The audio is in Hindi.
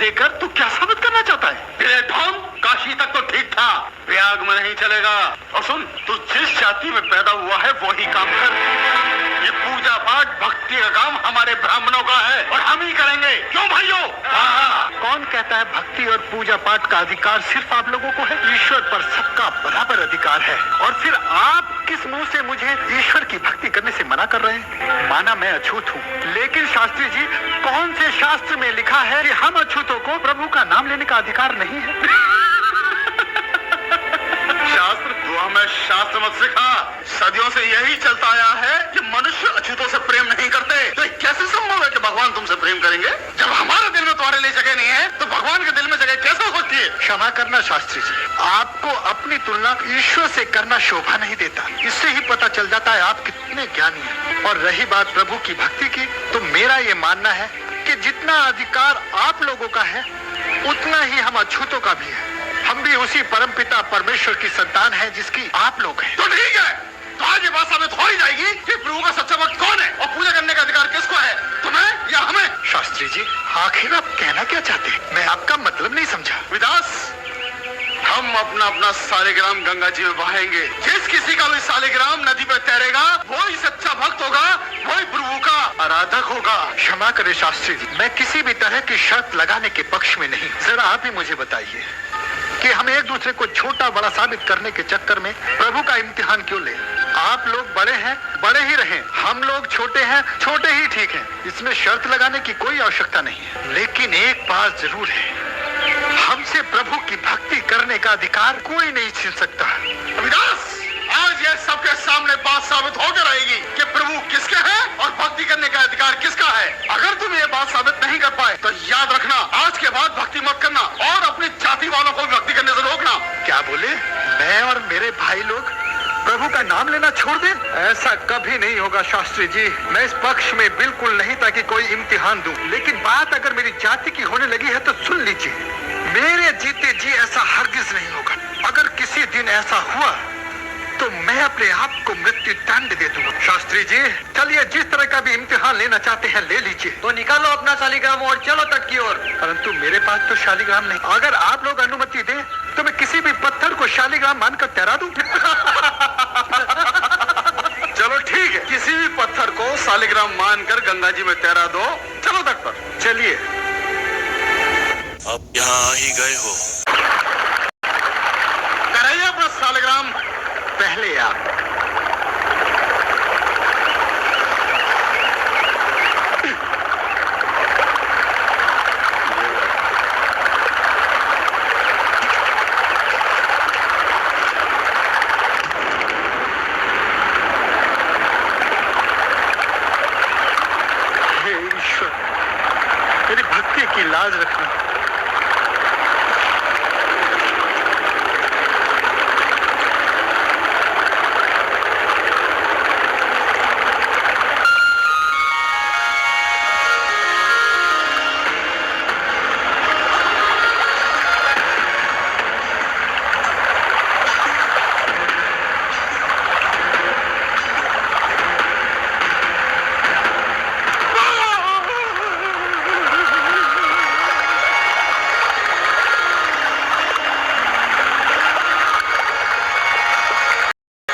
लेकर तू क्या साबित करना चाहता है? ढोंग, काशी तक तो ठीक था, प्रयाग में नहीं चलेगा। और सुन, तू जिस जाति में पैदा हुआ है वही काम कर। ये पूजा पाठ भक्ति का काम हमारे ब्राह्मणों का है और हम ही करेंगे। क्यों भाइयों? कौन कहता है भक्ति और पूजा पाठ का अधिकार सिर्फ आप लोगों को है? ईश्वर पर सबका बराबर अधिकार है। और फिर आप किस मुंह से मुझे ईश्वर की भक्ति करने से मना कर रहे हैं? माना मैं अछूत हूँ, लेकिन शास्त्री जी, कौन से शास्त्र में लिखा है कि हम अछूतों को प्रभु का नाम लेने का अधिकार नहीं है? शास्त्र? तू हमें शास्त्र मत सिखा। सदियों से यही चलता आया है कि मनुष्य अछूतों से प्रेम नहीं करते। तो कैसे संभव है कि भगवान तुमसे प्रेम करेंगे? जब हमारे दिल में तुम्हारे लिए जगह नहीं है तो भगवान के दिल में जगह कैसे हो सकती है? क्षमा करना शास्त्री जी, आपको अपनी तुलना ईश्वर से करना शोभा नहीं देता। इससे ही पता चल जाता है आप कितने ज्ञानी हैं। और रही बात प्रभु की भक्ति की, तो मेरा ये मानना है कि जितना अधिकार आप लोगों का है उतना ही हम अछूतों का भी है। हम भी उसी परमपिता परमेश्वर की संतान है जिसकी आप लोग हैं। तो ठीक है, तो आज ये बात साबित हो ही जाएगी कि प्रभु का सच्चा भक्त कौन है और पूजा करने का अधिकार किसको है, तुम्हें या हमें? शास्त्री जी, आखिर आप कहना क्या चाहते हैं? मैं आपका मतलब नहीं समझा। विदास, हम अपना अपना सालिग्राम गंगा जी में बहाएंगे। जिस किसी का भी सालिग्राम नदी पे तैरेगा वही सच्चा भक्त होगा, वही प्रभु का आराधक होगा। क्षमा करें शास्त्री जी, मैं किसी भी तरह की शर्त लगाने के पक्ष में नहीं। जरा आप ही मुझे बताइए कि हम एक दूसरे को छोटा बड़ा साबित करने के चक्कर में प्रभु का इम्तिहान क्यों ले? आप लोग बड़े हैं, बड़े ही रहें। हम लोग छोटे हैं, छोटे ही ठीक हैं। इसमें शर्त लगाने की कोई आवश्यकता नहीं है। लेकिन एक बात जरूर है, हमसे प्रभु की भक्ति करने का अधिकार कोई नहीं छीन सकता। रविदास, आज यह सबके सामने बात साबित होकर रहेगी कि प्रभु किसके हैं और भक्ति करने का अधिकार किसका है। अगर तुम ये बात साबित नहीं कर पाए तो याद रखना, आज के बाद भक्ति मत करना और अपनी जाति वालों को भक्ति करने से रोकना। क्या बोले? मैं और मेरे भाई लोग प्रभु का नाम लेना छोड़ दें? ऐसा कभी नहीं होगा शास्त्री जी। मैं इस पक्ष में बिल्कुल नहीं था कि कोई इम्तिहान दूं, लेकिन बात अगर मेरी जाति की होने लगी है तो सुन लीजिए, मेरे जीते जी ऐसा हरगिज नहीं होगा। अगर किसी दिन ऐसा हुआ तो मैं अपने आप को मृत्यु दंड दे दूंगा। शास्त्री जी, चलिए, जिस तरह का भी इम्तिहान लेना चाहते हैं ले लीजिए। तो निकालो अपना शालिग्राम और चलो तट की ओर। परंतु मेरे पास तो शालिग्राम नहीं। अगर आप लोग अनुमति दें तो मैं किसी भी पत्थर को शालिग्राम मानकर तैरा दूं। चलो ठीक है, किसी भी पत्थर को शालिग्राम मानकर गंगा जी में तैरा दो। चलो तट पर चलिए। अब यहाँ आ ही गए हो, कराइए अपना शालिग्राम। पहले आप। हे ईश्वर, मेरी भक्ति की लाज रखना।